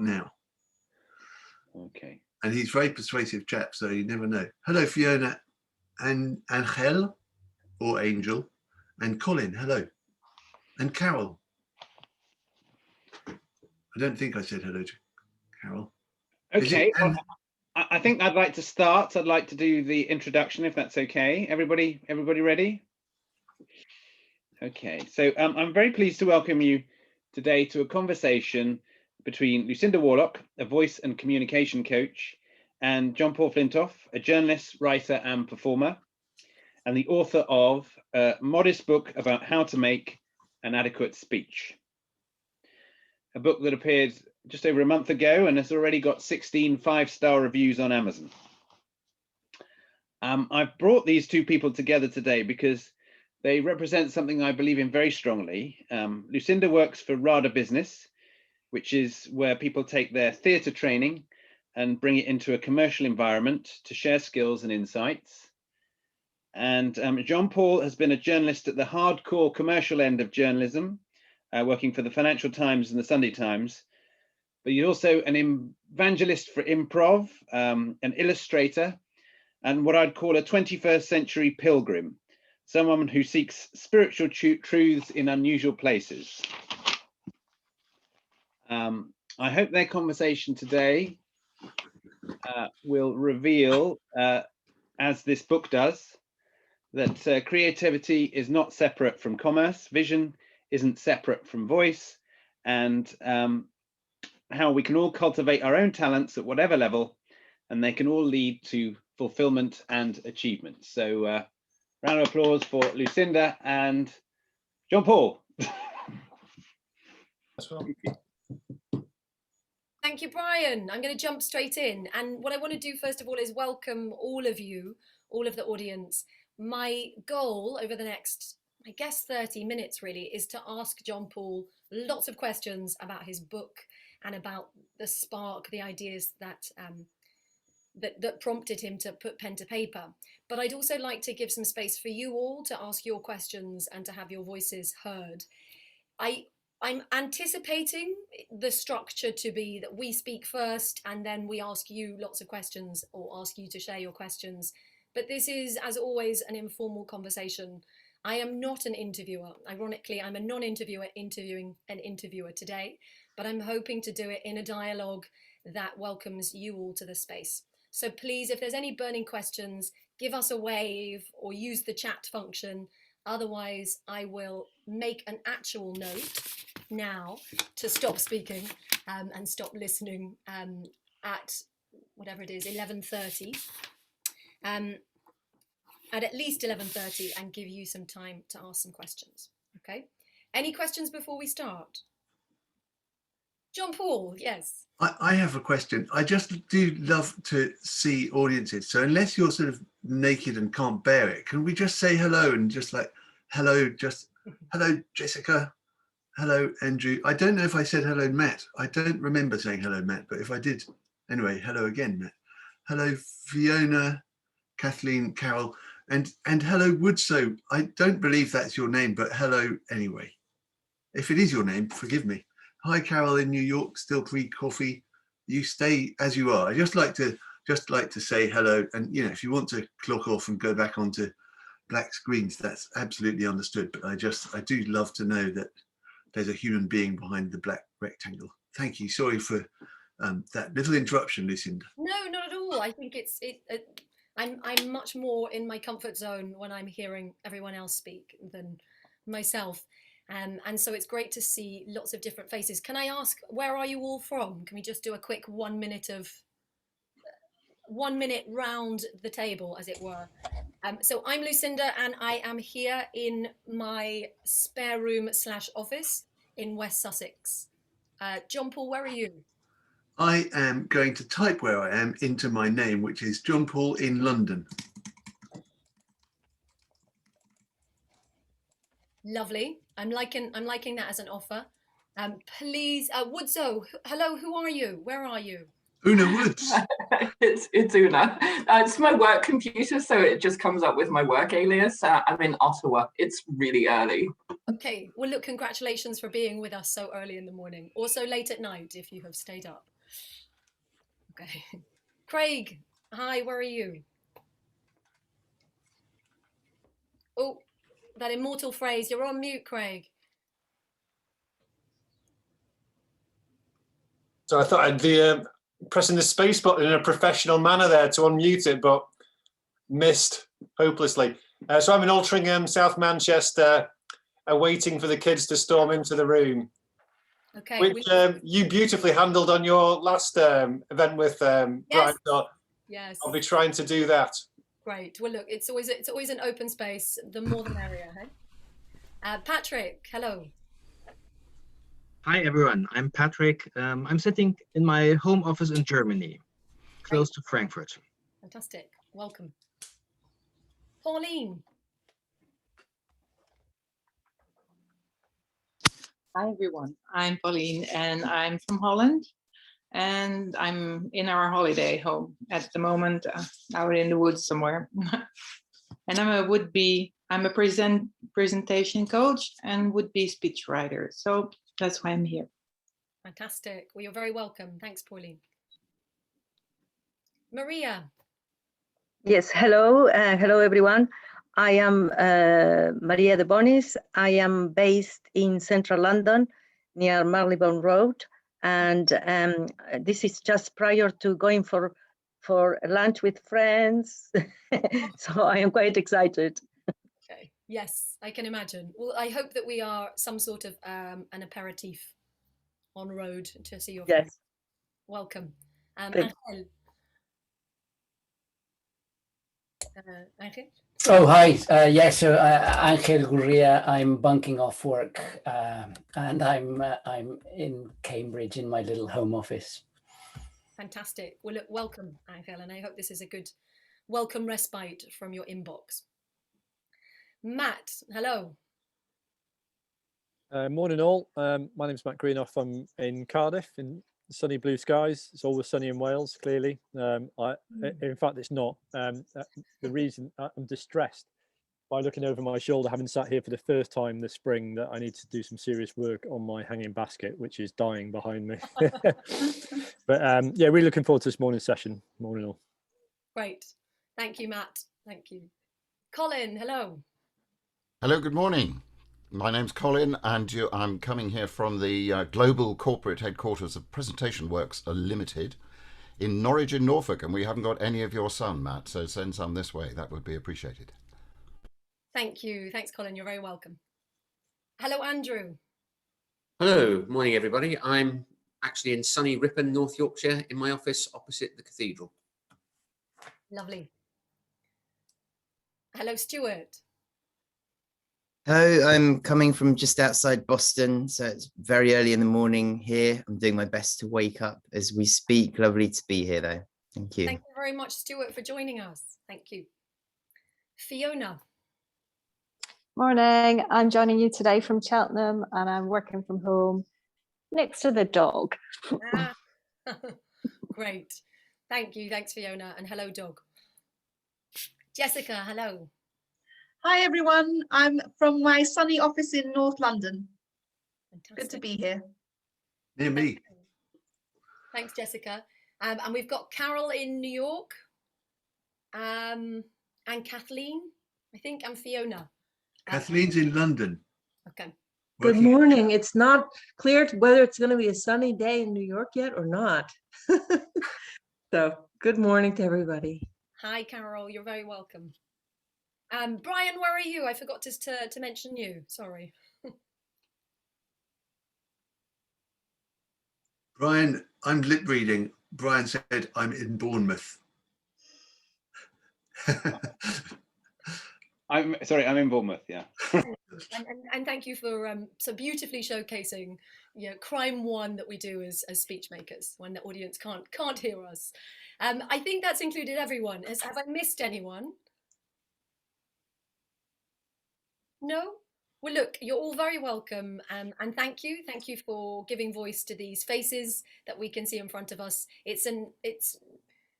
now. Okay. And he's a very persuasive chap, so you never know. Hello, Fiona and Angel, or Angel, and Colin, hello. And Carol. I don't think I said hello to Carol. Okay, well, I think I'd like to start. I'd like to do the introduction, if that's okay. Everybody ready? Okay, so I'm very pleased to welcome you today to a conversation between Lucinda Worlock, a voice and communication coach, and John-Paul Flintoff, a journalist, writer, and performer, and the author of a modest book about how to make an adequate speech. A book that appeared just over a month ago and has already got 16 5-star reviews on Amazon. I've brought these two people together today because they represent something I believe in very strongly. Lucinda works for RADA Business, which is where people take their theatre training and bring it into a commercial environment to share skills and insights. And John-Paul has been a journalist at the hardcore commercial end of journalism, working for the Financial Times and the Sunday Times. But he's also an evangelist for improv, an illustrator, and what I'd call a 21st century pilgrim, someone who seeks spiritual truths in unusual places. I hope their conversation today will reveal, as this book does, that creativity is not separate from commerce, vision isn't separate from voice, and how we can all cultivate our own talents at whatever level, and they can all lead to fulfillment and achievement. So round of applause for Lucinda and John-Paul. Thank you, Brian. I'm going to jump straight in. And what I want to do, first of all, is welcome all of you, all of the audience. My goal over the next, I guess, 30 minutes really is to ask John-Paul lots of questions about his book and about the spark, the ideas that that prompted him to put pen to paper. But I'd also like to give some space for you all to ask your questions and to have your voices heard. I'm anticipating the structure to be that we speak first and then we ask you lots of questions or ask you to share your questions. But this is, as always, an informal conversation. I am not an interviewer. Ironically, I'm a non-interviewer interviewing an interviewer today, but I'm hoping to do it in a dialogue that welcomes you all to the space. So please, if there's any burning questions, give us a wave or use the chat function. Otherwise, I will make an actual note now to stop speaking and stop listening at whatever it is, 11:30. At least 11:30, and give you some time to ask some questions. Okay. Any questions before we start? John-Paul, yes. I have a question. I just do love to see audiences. So unless you're sort of naked and can't bear it, can we just say hello and just like, hello, just hello, Jessica. Hello, Andrew. I don't know if I said hello, Matt. I don't remember saying hello, Matt, but if I did, anyway, hello again, Matt. Hello, Fiona, Kathleen, Carol, and hello, Woodso. I don't believe that's your name, but hello anyway. If it is your name, forgive me. Hi, Carol in New York, still pre-coffee. You stay as you are. I just like to say hello, and you know, if you want to clock off and go back onto black screens, that's absolutely understood. But I do love to know that there's a human being behind the black rectangle. Thank you. Sorry for that little interruption, Lucinda. No, not at all. I think I'm much more in my comfort zone when I'm hearing everyone else speak than myself. And so it's great to see lots of different faces. Can I ask, where are you all from? Can we just do a quick 1 minute round the table, as it were? So I'm Lucinda, and I am here in my spare room / office in West Sussex. John-Paul, where are you? I am going to type where I am into my name, which is John-Paul in London. Lovely. I'm liking that as an offer. Please, Woodso, hello, who are you? Where are you? Una Woods. It's Una. It's my work computer, so it just comes up with my work alias. I'm in Ottawa. It's really early. Okay, well look, congratulations for being with us so early in the morning, or so late at night if you have stayed up. Okay. Craig, hi, where are you? Oh, that immortal phrase, you're on mute, Craig. So I thought I'd be pressing the space button in a professional manner there to unmute it, but missed hopelessly. So I'm in Altrincham, South Manchester, waiting for the kids to storm into the room, Okay, which you beautifully handled on your last event with Brian. So yes. I'll be trying to do that. Great. Well, look, it's always an open space. The more the merrier. Hey? Patrick, hello. Hi everyone, I'm Patrick. I'm sitting in my home office in Germany, close to Frankfurt. Fantastic. Welcome. Pauline. Hi everyone, I'm Pauline and I'm from Holland and I'm in our holiday home at the moment, out in the woods somewhere. And I'm a presentation coach and would-be speechwriter. So that's why I'm here. Fantastic. Well, you're very welcome. Thanks, Pauline. Maria. Yes, hello. Hello, everyone. I am Maria de Bonis. I am based in central London near Marylebone Road. And this is just prior to going for lunch with friends. So I am quite excited. Okay. Yes, I can imagine. Well, I hope that we are some sort of an aperitif en road to see your friends. Yes. Welcome. Good. Angel. Angel? Oh, hi. So Angel Gurria. I'm bunking off work and I'm in Cambridge in my little home office. Fantastic. Well, look, welcome, Angel, and I hope this is a good welcome respite from your inbox. Matt, hello. Morning all. My name's Matt Greenoff. I'm in Cardiff in sunny blue skies. It's always sunny in Wales, clearly. In fact, it's not. The reason I'm distressed by looking over my shoulder, having sat here for the first time this spring, that I need to do some serious work on my hanging basket, which is dying behind me. But yeah, really looking forward to this morning's session. Morning all. Great. Thank you, Matt. Thank you. Colin, hello. Hello, good morning. My name's Colin, and I'm coming here from the global corporate headquarters of Presentation Works Limited in Norwich in Norfolk, and we haven't got any of your sun, Matt, so send some this way. That would be appreciated. Thank you. Thanks, Colin. You're very welcome. Hello, Andrew. Hello, morning everybody. I'm actually in sunny Ripon, North Yorkshire, in my office opposite the cathedral. Lovely. Hello, Stuart. Hello, I'm coming from just outside Boston, so it's very early in the morning here. I'm doing my best to wake up as we speak. Lovely to be here, though. Thank you. Thank you very much, Stuart, for joining us. Thank you. Fiona. Morning, I'm joining you today from Cheltenham and I'm working from home next to the dog. Great. Thank you. Thanks, Fiona. And hello, dog. Jessica, hello. Hi, everyone. I'm from my sunny office in North London. Fantastic. Good to be here. Near me. Thanks, Jessica. And we've got Carol in New York, and Kathleen, I think, and Fiona. Kathleen's in London. Okay. Good morning. It's not clear whether it's going to be a sunny day in New York yet or not. So good morning to everybody. Hi, Carol. You're very welcome. Brian, where are you? I forgot to mention you. Sorry. Brian, I'm lip reading. Brian said I'm in Bournemouth. I'm in Bournemouth, yeah. and thank you for so beautifully showcasing, crime one that we do as speech makers when the audience can't hear us. I think that's included everyone. Have I missed anyone? No? Well, look, you're all very welcome, and thank you for giving voice to these faces that we can see in front of us. It's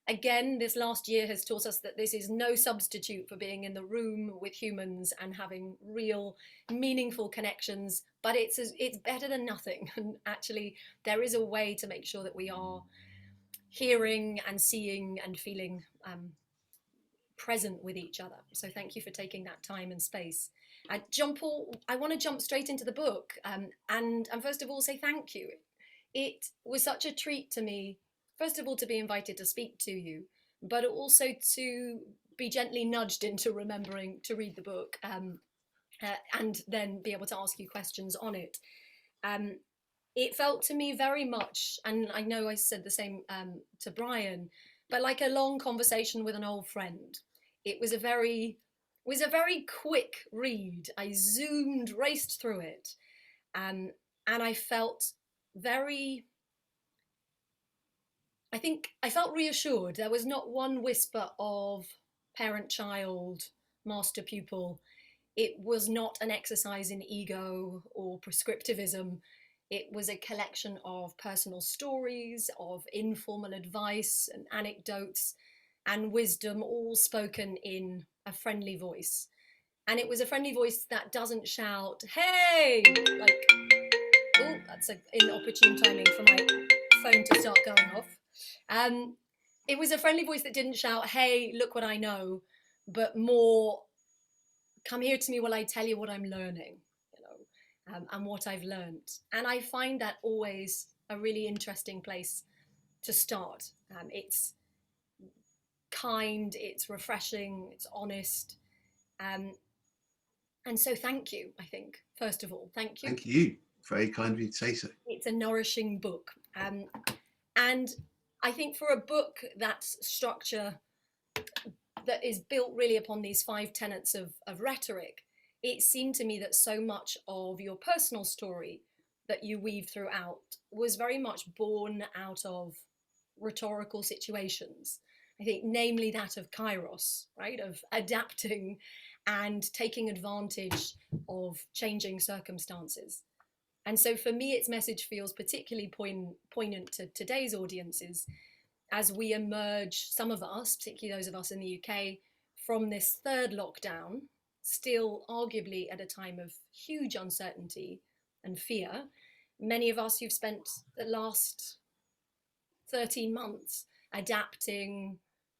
again, this last year has taught us that this is no substitute for being in the room with humans and having real, meaningful connections. But it's better than nothing. And actually, there is a way to make sure that we are hearing and seeing and feeling present with each other. So thank you for taking that time and space. JohnPaul, I want to jump straight into the book and first of all say thank you. It was such a treat to me, first of all, to be invited to speak to you, but also to be gently nudged into remembering to read the book and then be able to ask you questions on it. It felt to me very much, and I know I said the same to Brian, but like a long conversation with an old friend. It was a very quick read. I raced through it, and I felt I felt reassured. There was not one whisper of parent-child, master-pupil. It was not an exercise in ego or prescriptivism. It was a collection of personal stories, of informal advice and anecdotes and wisdom, all spoken in a friendly voice. And it was a friendly voice that doesn't shout, hey, like, oh, that's an inopportune timing for my phone to start going off. It was a friendly voice that didn't shout, hey, look what I know, but more, come here to me while I tell you what I'm learning, and what I've learned. And I find that always a really interesting place to start. It's kind, it's refreshing, it's honest. And so thank you, I think, first of all, thank you. Thank you. Very kind of you to say so. It's a nourishing book. And I think for a book that's structure, that is built really upon these 5 tenets of rhetoric, it seemed to me that so much of your personal story that you weave throughout was very much born out of rhetorical situations. I think namely that of kairos, right? Of adapting and taking advantage of changing circumstances. And so for me, its message feels particularly poignant to today's audiences as we emerge, some of us, particularly those of us in the UK, from this 3rd lockdown, still arguably at a time of huge uncertainty and fear. Many of us who've spent the last 13 months adapting,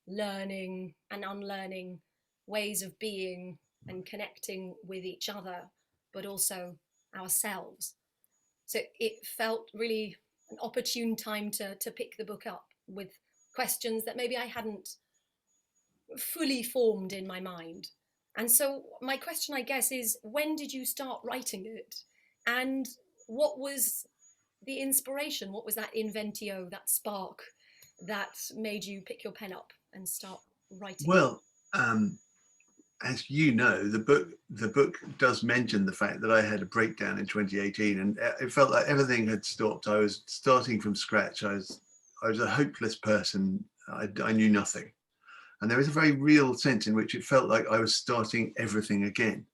learning and unlearning ways of being and connecting with each other, but also ourselves. So it felt really an opportune time to pick the book up with questions that maybe I hadn't fully formed in my mind. And so my question, I guess, is when did you start writing it? And what was the inspiration? What was that inventio, that spark that made you pick your pen up and start writing? Well, as you know, the book does mention the fact that I had a breakdown in 2018, and it felt like everything had stopped. I was starting from scratch. I was a hopeless person. I knew nothing. And there was a very real sense in which it felt like I was starting everything again.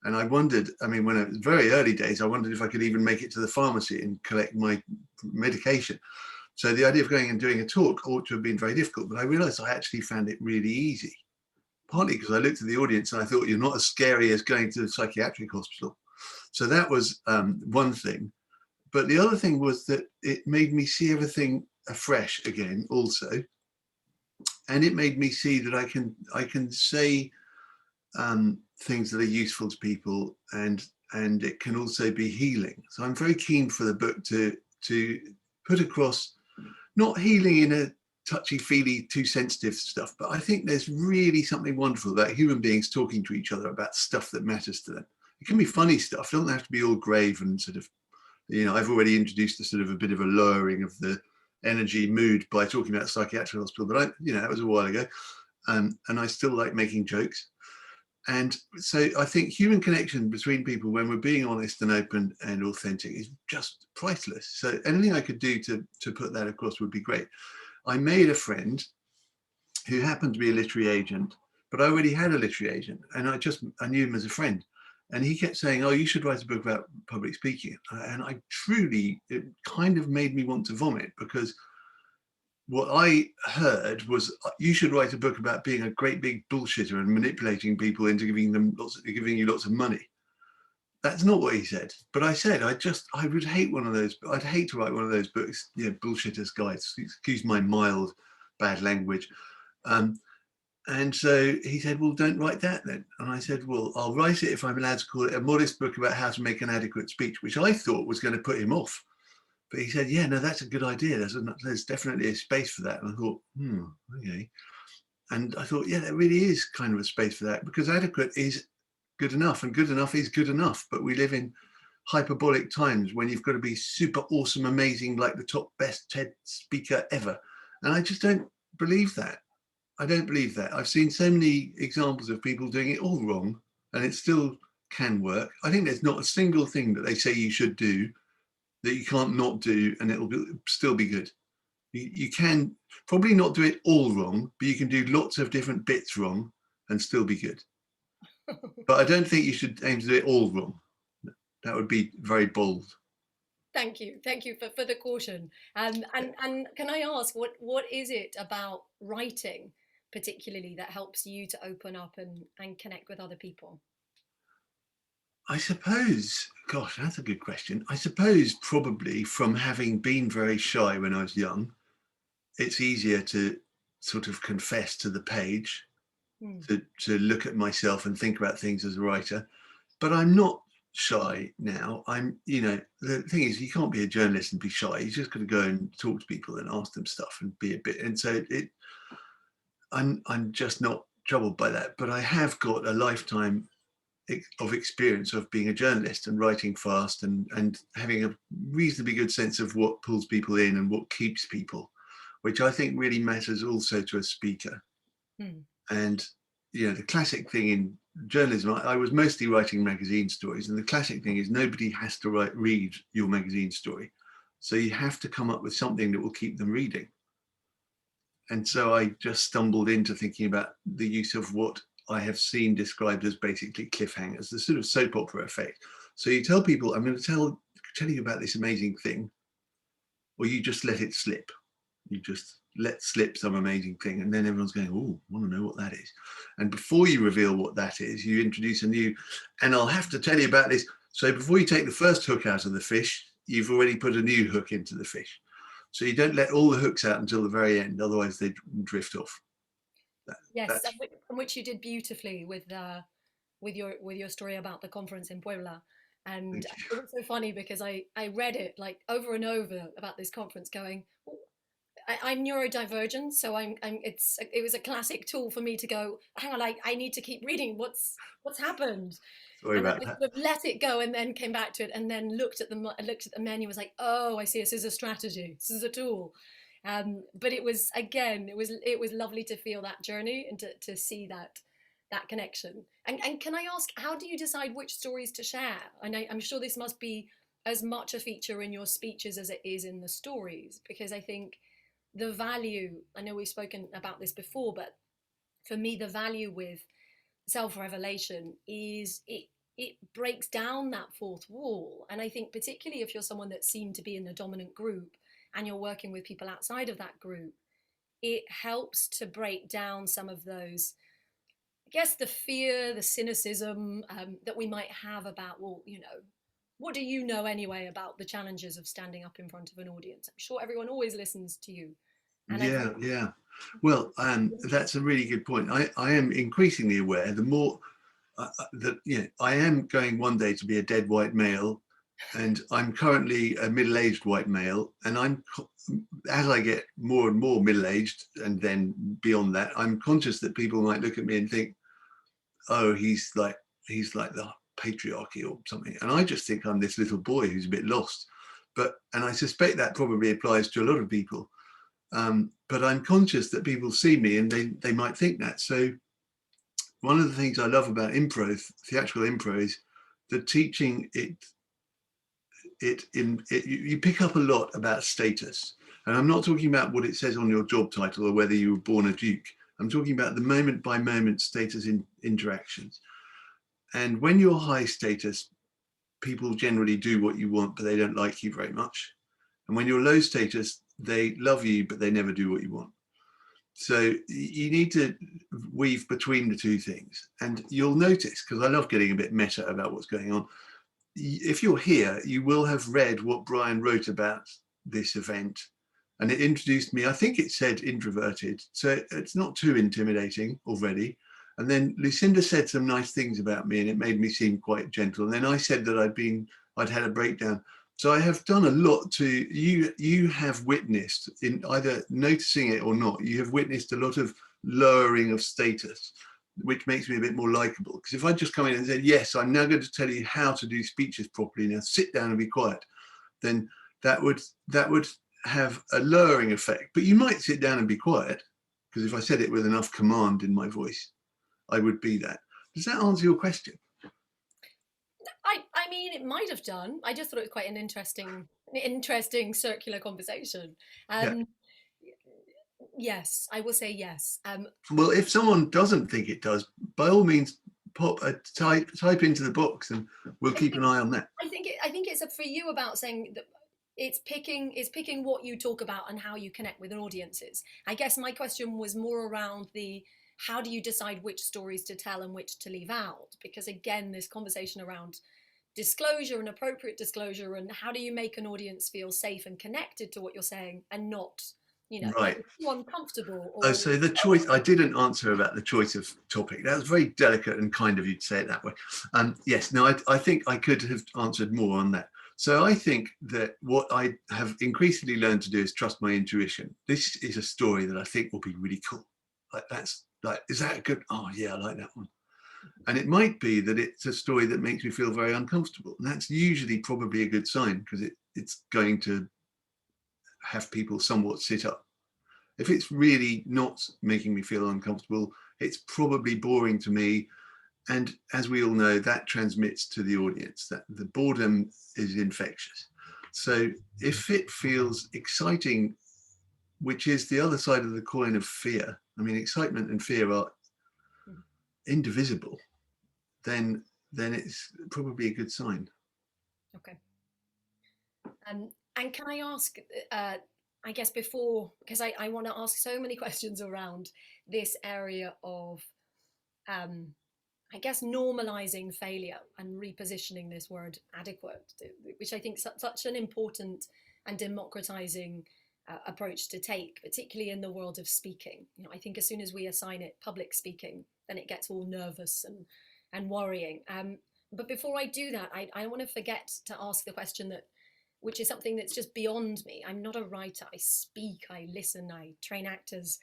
And I wondered, I mean, when it was very early days, I wondered if I could even make it to the pharmacy and collect my medication. So the idea of going and doing a talk ought to have been very difficult, but I realized I actually found it really easy. Partly because I looked at the audience and I thought, you're not as scary as going to the psychiatric hospital. So that was one thing. But the other thing was that it made me see everything afresh again also. And it made me see that I can say things that are useful to people, and it can also be healing. So I'm very keen for the book to put across, not healing in a touchy-feely, too sensitive stuff, but I think there's really something wonderful about human beings talking to each other about stuff that matters to them. It can be funny stuff, it doesn't have to be all grave and sort of, I've already introduced a sort of a bit of a lowering of the energy mood by talking about psychiatric hospital, but that was a while ago, and I still like making jokes. And so I think human connection between people when we're being honest and open and authentic is just priceless. So anything I could do to put that across would be great. I made a friend who happened to be a literary agent, but I already had a literary agent, and I knew him as a friend. And he kept saying, oh, you should write a book about public speaking. And I truly, it kind of made me want to vomit, because what I heard was, you should write a book about being a great big bullshitter and manipulating people into giving you lots of money. That's not what he said. But I said, I would hate one of those. I'd hate to write one of those books, bullshitters guides, excuse my mild bad language. And so he said, well, don't write that then. And I said, well, I'll write it if I'm allowed to call it a modest book about how to make an adequate speech, which I thought was going to put him off. But he said, yeah, no, that's a good idea. There's definitely a space for that. And I thought, okay. And I thought, yeah, there really is kind of a space for that, because adequate is good enough, and good enough is good enough. But we live in hyperbolic times when you've got to be super awesome, amazing, like the top best TED speaker ever. And I just don't believe that. I don't believe that. I've seen so many examples of people doing it all wrong, and it still can work. I think there's not a single thing that they say you should do that you can't not do, and it'll still be good. You can probably not do it all wrong, but you can do lots of different bits wrong and still be good. But I don't think you should aim to do it all wrong. That would be very bold. Thank you for the caution. And can I ask, what is it about writing particularly that helps you to open up and connect with other people? I suppose, gosh, that's a good question. I suppose probably from having been very shy when I was young, it's easier to sort of confess to the page, to look at myself and think about things as a writer. But I'm not shy now. The thing is, you can't be a journalist and be shy. You just got to go and talk to people and ask them stuff and be a bit. And so I'm just not troubled by that. But I have got a lifetime of experience of being a journalist and writing fast and having a reasonably good sense of what pulls people in and what keeps people, which I think really matters also to a speaker. And the classic thing in journalism, I was mostly writing magazine stories, and the classic thing is nobody has to read your magazine story, so you have to come up with something that will keep them reading. And so I just stumbled into thinking about the use of what I have seen described as basically cliffhangers, the sort of soap opera effect. So you tell people, I'm going to tell you about this amazing thing, or you just let it slip. You just let slip some amazing thing, and then everyone's going, oh, I want to know what that is. And before you reveal what that is, you introduce a new, and I'll have to tell you about this. So before you take the first hook out of the fish, you've already put a new hook into the fish. So you don't let all the hooks out until the very end, otherwise they drift off. Yes, which you did beautifully with your story about the conference in Puebla. And it was so funny because I read it like over and over about this conference, going, I'm neurodivergent, so it was a classic tool for me to go, hang on, I need to keep reading what's happened. Sorry about I that. sort of let it go and then came back to it and then looked at the menu, was like, oh, I see, this is a strategy, this is a tool. But it was, again, it was lovely to feel that journey and to see that connection. And can I ask, how do you decide which stories to share? And I'm sure this must be as much a feature in your speeches as it is in the stories, because I think the value, I know we've spoken about this before, but for me, the value with self-revelation is it breaks down that fourth wall. And I think particularly if you're someone that seemed to be in the dominant group and you're working with people outside of that group, it helps to break down some of those, I guess, the fear, the cynicism that we might have about, well, what do you know anyway about the challenges of standing up in front of an audience? I'm sure everyone always listens to you. And yeah. Well, that's a really good point. I am increasingly aware, the more that I am going one day to be a dead white male, and I'm currently a middle-aged white male, and as I get more and more middle-aged, and then beyond that, I'm conscious that people might look at me and think, oh, he's like the patriarchy or something, and I just think I'm this little boy who's a bit lost. And I suspect that probably applies to a lot of people. But I'm conscious that people see me and they might think that. So one of the things I love about improv, theatrical improv, is the teaching you pick up a lot about status. And I'm not talking about what it says on your job title or whether you were born a duke. I'm talking about the moment by moment status in interactions. And when you're high status, people generally do what you want, but they don't like you very much. And when you're low status, they love you, but they never do what you want. So you need to weave between the two things. And you'll notice, because I love getting a bit meta about what's going on, if you're here, you will have read what Brian wrote about this event. And it introduced me, I think it said introverted, so it's not too intimidating already. And then Lucinda said some nice things about me and it made me seem quite gentle. And then I said that I'd had a breakdown. So I have done a lot to, you have witnessed, in either noticing it or not, you have witnessed a lot of lowering of status, which makes me a bit more likable. Because if I just come in and said, yes, I'm now going to tell you how to do speeches properly, now sit down and be quiet, then that would have a lowering effect. But you might sit down and be quiet, because if I said it with enough command in my voice, I would be that. Does that answer your question? I mean, it might have done. I just thought it was quite an interesting circular conversation. Yes, I will say yes. Well, if someone doesn't think it does, by all means, pop a type into the box, and we'll keep an eye on that. I think it's for you about saying that it's picking what you talk about and how you connect with audiences. I guess my question was more around how do you decide which stories to tell and which to leave out? Because again, this conversation around disclosure and appropriate disclosure, and how do you make an audience feel safe and connected to what you're saying and not, right, uncomfortable. Oh, so the choice, I didn't answer about the choice of topic. That was very delicate and kind of you to say it that way. Yes, no, I think I could have answered more on that. So I think that what I have increasingly learned to do is trust my intuition. This is a story that I think will be really cool. Is that good? Oh yeah, I like that one. And it might be that it's a story that makes me feel very uncomfortable. And that's usually probably a good sign, because it's going to have people somewhat sit up. If it's really not making me feel uncomfortable, it's probably boring to me. And as we all know, that transmits to the audience, that the boredom is infectious. So if it feels exciting, which is the other side of the coin of fear, I mean, excitement and fear are indivisible, then it's probably a good sign. Okay. And can I ask, I guess before, because I want to ask so many questions around this area of, I guess, normalizing failure and repositioning this word adequate, which I think is such an important and democratizing approach to take, particularly in the world of speaking. I think as soon as we assign it public speaking, then it gets all nervous and worrying. But before I do that, I want to forget to ask the question which is something that's just beyond me. I'm not a writer. I speak, I listen, I train actors.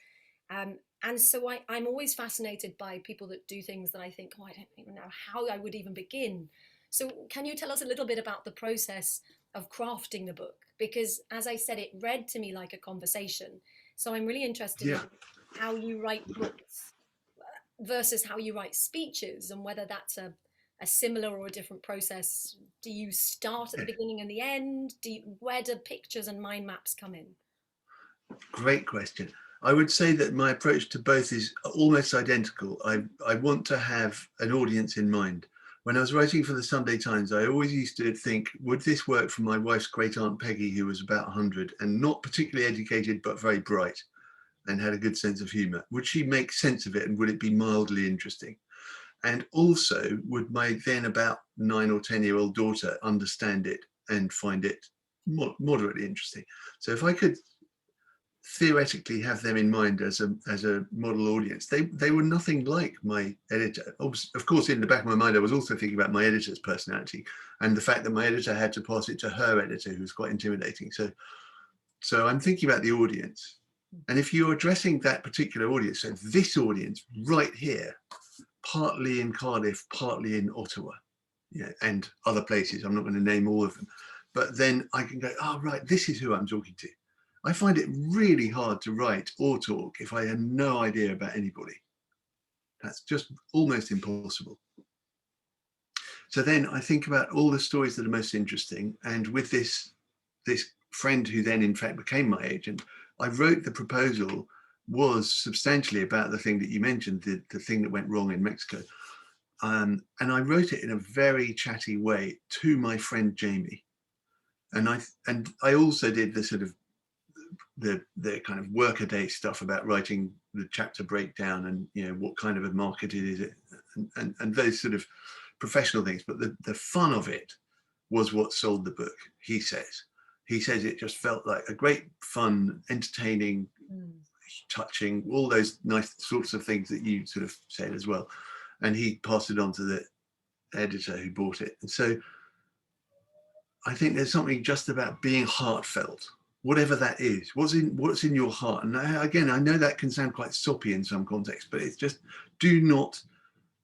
And so I'm always fascinated by people that do things that I think, I don't even know how I would even begin. So can you tell us a little bit about the process of crafting the book? Because as I said, it read to me like a conversation. So I'm really interested in how you write books versus how you write speeches, and whether that's a similar or a different process. Do you start at the beginning and the end? Where do pictures and mind maps come in? Great question. I would say that my approach to both is almost identical. I want to have an audience in mind. When I was writing for the Sunday Times, I always used to think, would this work for my wife's great aunt Peggy, who was about 100 and not particularly educated, but very bright and had a good sense of humor? Would she make sense of it, and would it be mildly interesting? And also, would my then about 9 or 10-year-old daughter understand it and find it moderately interesting? So if I could theoretically have them in mind as a model audience, they were nothing like my editor. Of course, in the back of my mind, I was also thinking about my editor's personality and the fact that my editor had to pass it to her editor, who was quite intimidating. So I'm thinking about the audience. And if you're addressing that particular audience, so this audience right here, partly in Cardiff, partly in Ottawa, and other places, I'm not going to name all of them, but then I can go, oh, right, this is who I'm talking to. I find it really hard to write or talk if I have no idea about anybody. That's just almost impossible. So then I think about all the stories that are most interesting. And with this friend who then in fact became my agent, I wrote the proposal was substantially about the thing that you mentioned, the thing that went wrong in Mexico. and I wrote it in a very chatty way to my friend Jamie. And I also did the sort of the kind of workaday stuff about writing the chapter breakdown and, you know, what kind of a market it is, and those sort of professional things. But the fun of it was what sold the book. He says it just felt like a great, fun, entertaining, touching, all those nice sorts of things that you sort of said as well. And he passed it on to the editor who bought it. And so I think there's something just about being heartfelt, whatever that is. What's in your heart? And again, I know that can sound quite soppy in some contexts, but it's just, do not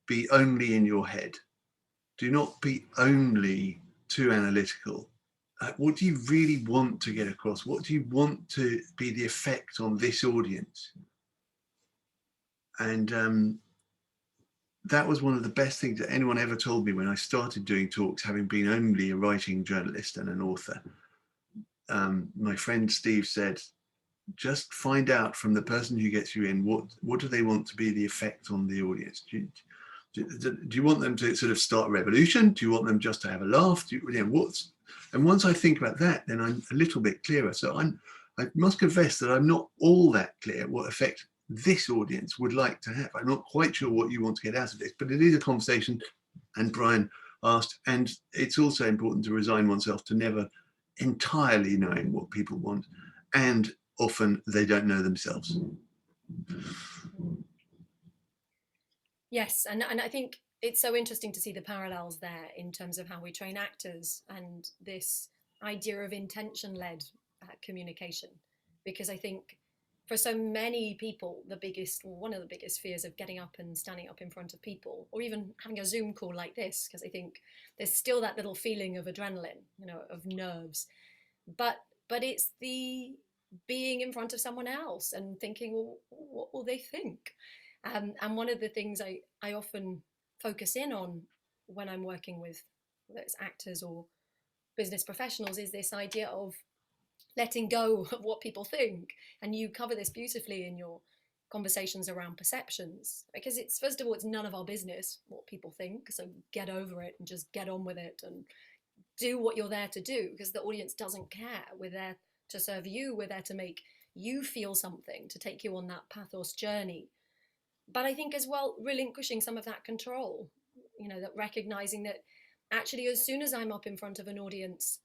be only in your head. Do not be only too analytical. What do you really want to get across? What do you want to be the effect on this audience? And that was one of the best things that anyone ever told me when I started doing talks, having been only a writing journalist and an author. My friend Steve said, just find out from the person who gets you in, what do they want to be the effect on the audience? Do you want them to sort of start a revolution? Do you want them just to have a laugh? And once I think about that, then I'm a little bit clearer. So I must confess that I'm not all that clear what effect this audience would like to have. I'm not quite sure what you want to get out of this, but it is a conversation. And Brian asked, and it's also important to resign oneself to never entirely knowing what people want, and often they don't know themselves. Yes, and I think it's so interesting to see the parallels there in terms of how we train actors and this idea of intention-led communication, because I think for so many people, one of the biggest fears of getting up and standing up in front of people, or even having a Zoom call like this, because I think there's still that little feeling of adrenaline, you know, of nerves, but it's the being in front of someone else and thinking, well, what will they think? And one of the things I often focus in on when I'm working with, whether it's actors or business professionals, is this idea of letting go of what people think. And you cover this beautifully in your conversations around perceptions, because it's, first of all, it's none of our business what people think. So get over it and just get on with it and do what you're there to do, because the audience doesn't care. We're there to serve you. We're there to make you feel something, to take you on that pathos journey. But I think as well, relinquishing some of that control, you know, that recognizing that actually as soon as I'm up in front of an audience,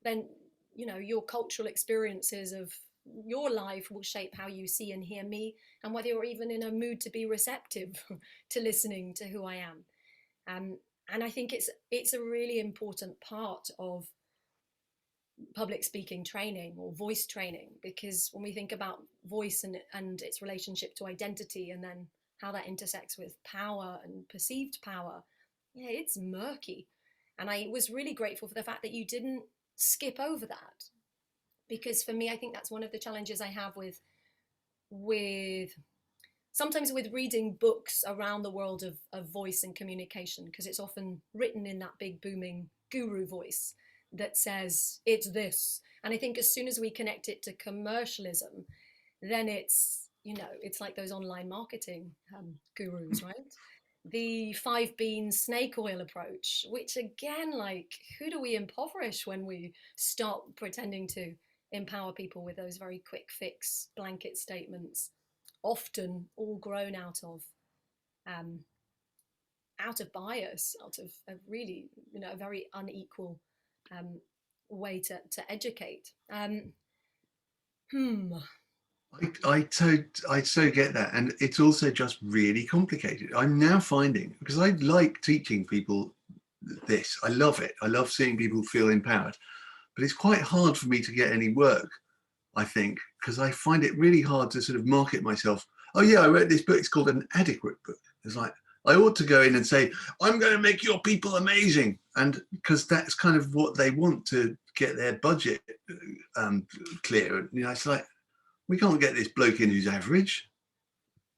then, you know, your cultural experiences of your life will shape how you see and hear me, and whether you're even in a mood to be receptive to listening to who I am. And I think it's a really important part of public speaking training or voice training, because when we think about voice and its relationship to identity, and then how that intersects with power and perceived power, yeah, it's murky. And I was really grateful for the fact that you didn't skip over that, because for me, I think that's one of the challenges I have with sometimes with reading books around the world of voice and communication, because it's often written in that big booming guru voice that says it's this. And I think as soon as we connect it to commercialism, then it's, you know, it's like those online marketing gurus, right? The 5 bean snake oil approach, which again, like, who do we impoverish when we start pretending to empower people with those very quick fix blanket statements, often all grown out of bias, out of a really, you know, a very unequal way to educate. I so get that, and it's also just really complicated. I'm now finding, because I like teaching people this, I love it. I love seeing people feel empowered, but it's quite hard for me to get any work, I think, because I find it really hard to sort of market myself. Oh yeah, I wrote this book, it's called an adequate book. It's like, I ought to go in and say, I'm going to make your people amazing. And because that's kind of what they want to get their budget clear. You know, it's like, we can't get this bloke in who's average.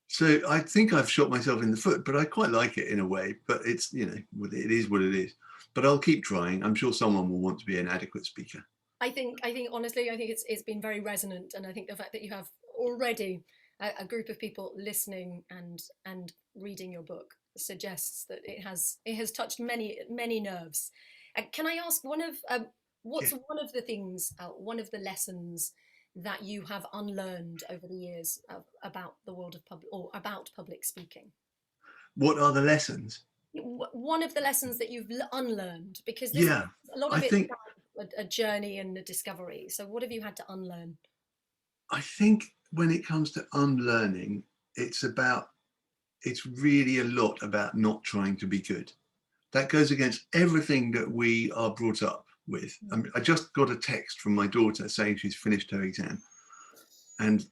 So I think I've shot myself in the foot, but I quite like it in a way. But it's, you know, it is what it is. But I'll keep trying. I'm sure someone will want to be an adequate speaker. I think honestly, I think it's been very resonant, and I think the fact that you have already a group of people listening and reading your book suggests that it has touched many nerves. Can I ask what's one of the things, one of the lessons that you have unlearned over the years about the world of about public speaking? What are the lessons? One of the lessons that you've unlearned, because Yeah, a lot of I it's think about a journey and a discovery. So what have you had to unlearn? I think when it comes to unlearning, it's really a lot about not trying to be good. That goes against everything that we are brought up with. I just got a text from my daughter saying she's finished her exam, and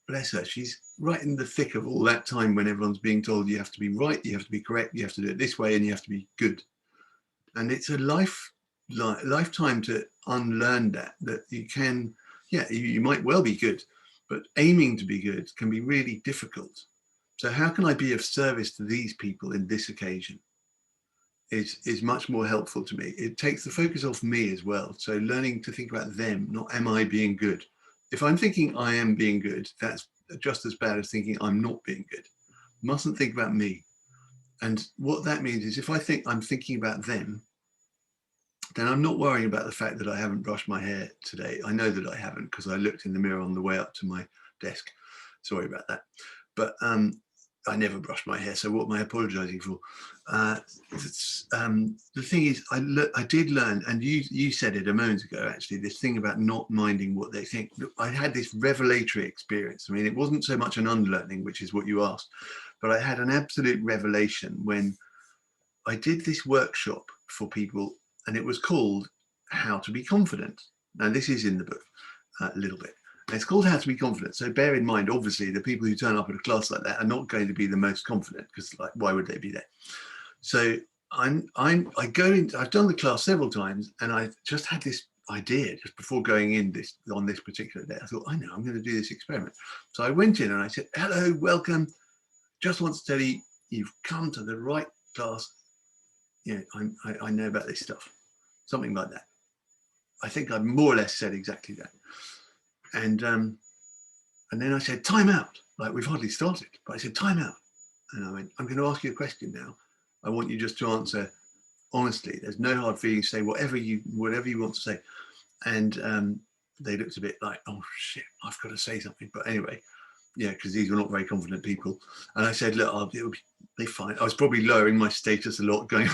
bless her, she's right in the thick of all that time when everyone's being told you have to be right, you have to be correct, you have to do it this way, and you have to be good. And it's a lifetime to unlearn that you can, you might well be good, but aiming to be good can be really difficult. So how can I be of service to these people in this occasion is much more helpful to me. It takes the focus off me as well. So learning to think about them, not am I being good? If I'm thinking I am being good, that's just as bad as thinking I'm not being good. Mustn't think about me. And what that means is if I think I'm thinking about them, then I'm not worrying about the fact that I haven't brushed my hair today. I know that I haven't because I looked in the mirror on the way up to my desk. Sorry about that. But I never brush my hair, so what am I apologizing for? The thing is, I did learn, and you said it a moment ago, actually, this thing about not minding what they think. I had this revelatory experience. I mean, it wasn't so much an unlearning, which is what you asked, but I had an absolute revelation when I did this workshop for people, and it was called How to Be Confident. Now, this is in the book a little bit. It's called How to Be Confident. So bear in mind, obviously, the people who turn up at a class like that are not going to be the most confident because, like, why would they be there? So I go in. I've done the class several times, and I just had this idea just before going in on this particular day. I thought, I know, I'm going to do this experiment. So I went in and I said, "Hello, welcome. Just want to tell you, you've come to the right class. You know, I know about this stuff." Something like that. I think I more or less said exactly that. And then I said, time out. Like, we've hardly started, but I said, time out. And I went, I'm going to ask you a question now. I want you just to answer honestly. There's no hard feelings. Say whatever you want to say. And they looked a bit like, oh shit, I've got to say something. But anyway, yeah, because these were not very confident people. And I said, look, it'll be fine. I was probably lowering my status a lot, going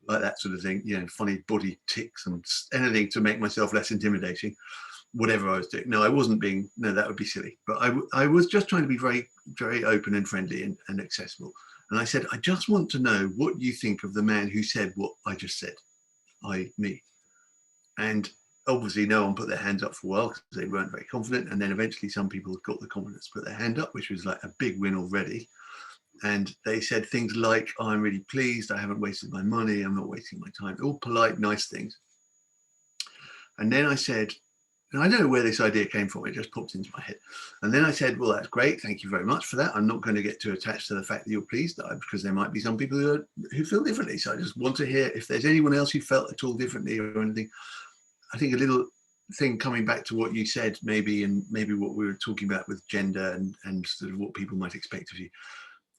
like that sort of thing, you know, funny body tics and anything to make myself less intimidating. Whatever I was doing. No, I wasn't being, no, that would be silly. But I was just trying to be very, very open and friendly and accessible. And I said, I just want to know what you think of the man who said what I just said, me. And obviously no one put their hands up for a while because they weren't very confident. And then eventually some people got the confidence to put their hand up, which was like a big win already. And they said things like, oh, I'm really pleased. I haven't wasted my money. I'm not wasting my time. All polite, nice things. And then I said, and I don't know where this idea came from. It just popped into my head. And then I said, well, that's great. Thank you very much for that. I'm not going to get too attached to the fact that you're pleased because there might be some people who feel differently. So I just want to hear if there's anyone else who felt at all differently or anything. I think a little thing coming back to what you said, maybe, and maybe what we were talking about with gender and sort of what people might expect of you.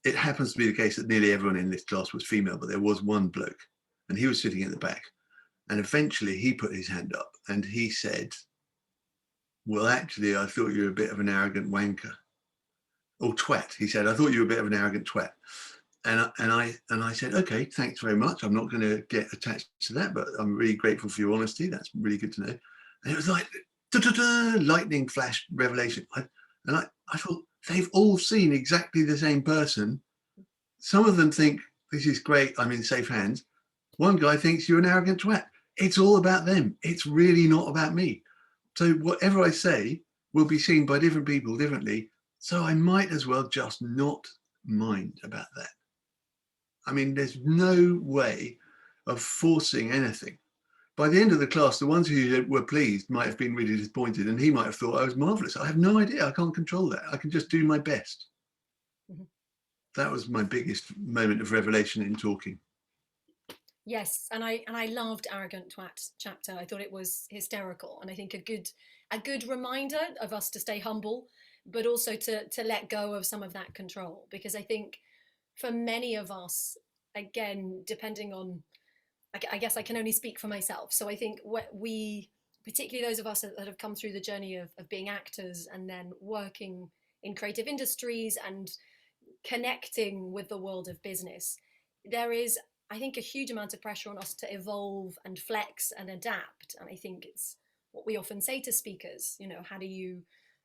It happens to be the case that nearly everyone in this class was female, but there was one bloke and he was sitting at the back. And eventually he put his hand up and he said, well, actually, I thought you were a bit of an arrogant wanker. Or twat, he said. I thought you were a bit of an arrogant twat. And I said, okay, thanks very much. I'm not going to get attached to that, but I'm really grateful for your honesty. That's really good to know. And it was like, lightning flash revelation. I thought, they've all seen exactly the same person. Some of them think, this is great, I'm in safe hands. One guy thinks you're an arrogant twat. It's all about them. It's really not about me. So whatever I say will be seen by different people differently. So I might as well just not mind about that. I mean, there's no way of forcing anything. By the end of the class, the ones who were pleased might have been really disappointed and he might have thought I was marvelous. I have no idea. I can't control that. I can just do my best. Mm-hmm. That was my biggest moment of revelation in talking. Yes, and I loved Arrogant Twat chapter. I thought it was hysterical, and I think a good reminder of us to stay humble, but also to let go of some of that control. Because I think for many of us, again, depending on, I guess I can only speak for myself. So I think we, particularly those of us that have come through the journey of being actors and then working in creative industries and connecting with the world of business, there is, I think, a huge amount of pressure on us to evolve and flex and adapt. And I think it's what we often say to speakers, you know, how do you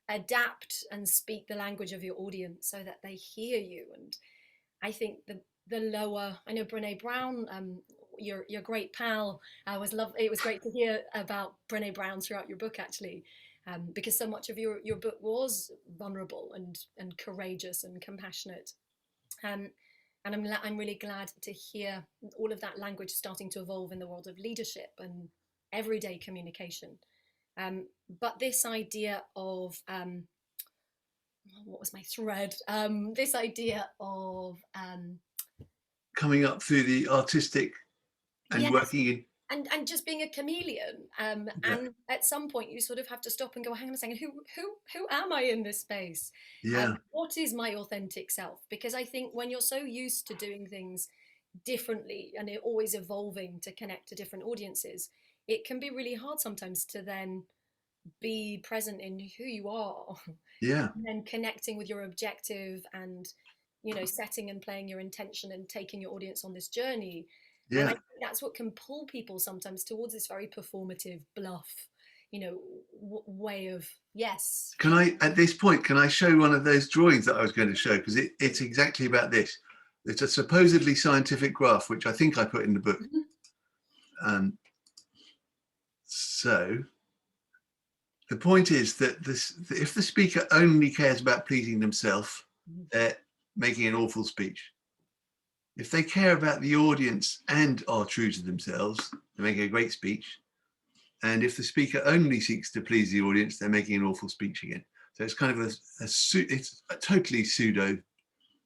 adapt and speak the language of your audience so that they hear you? And I think the lower, I know Brene Brown, your great pal, it was great to hear about Brene Brown throughout your book, actually, because so much of your book was vulnerable and courageous and compassionate. And I'm really glad to hear all of that language starting to evolve in the world of leadership and everyday communication. But this idea of, what was my thread? This idea of coming up through the artistic and yes, working in. And just being a chameleon. And at some point you sort of have to stop and go, hang on a second, who am I in this space? Yeah. What is my authentic self? Because I think when you're so used to doing things differently and it always evolving to connect to different audiences, it can be really hard sometimes to then be present in who you are. Yeah. And then connecting with your objective and, you know, setting and playing your intention and taking your audience on this journey. Yeah. And I think that's what can pull people sometimes towards this very performative, bluff, you know, way of, yes. Can I, at this point, can I show one of those drawings that I was going to show? Because it's exactly about this. It's a supposedly scientific graph, which I think I put in the book. So the point is that if the speaker only cares about pleasing themselves, they're making an awful speech. If they care about the audience and are true to themselves, they're making a great speech. And if the speaker only seeks to please the audience, they're making an awful speech again. So it's kind of it's a totally pseudo,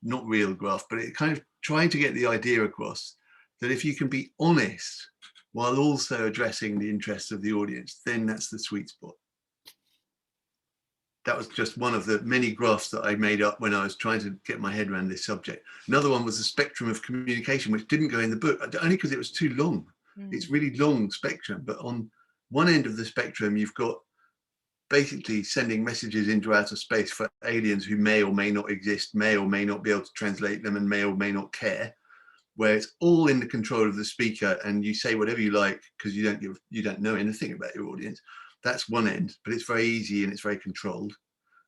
not real graph, but it kind of trying to get the idea across that if you can be honest while also addressing the interests of the audience, then that's the sweet spot. That was just one of the many graphs that I made up when I was trying to get my head around this subject. Another one was the spectrum of communication, which didn't go in the book, only because it was too long. It's really long spectrum, but on one end of the spectrum, you've got basically sending messages into outer space for aliens who may or may not exist, may or may not be able to translate them, and may or may not care, where it's all in the control of the speaker and you say whatever you like because you don't know anything about your audience. That's one end, but it's very easy and it's very controlled.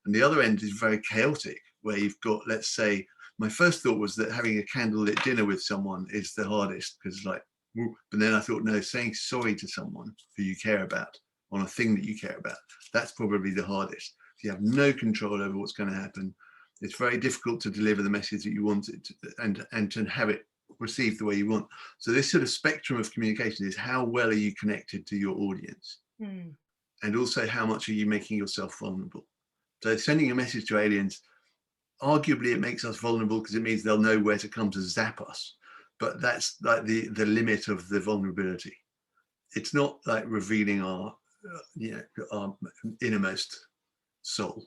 And the other end is very chaotic, where you've got, let's say, my first thought was that having a candlelit dinner with someone is the hardest, because like, but then I thought, no, saying sorry to someone who you care about on a thing that you care about, that's probably the hardest. You have no control over what's going to happen. It's very difficult to deliver the message that you want it to, and to have it received the way you want. So this sort of spectrum of communication is how well are you connected to your audience? And also how much are you making yourself vulnerable? So sending a message to aliens, arguably it makes us vulnerable because it means they'll know where to come to zap us. But that's like the limit of the vulnerability. It's not like revealing our, our innermost soul.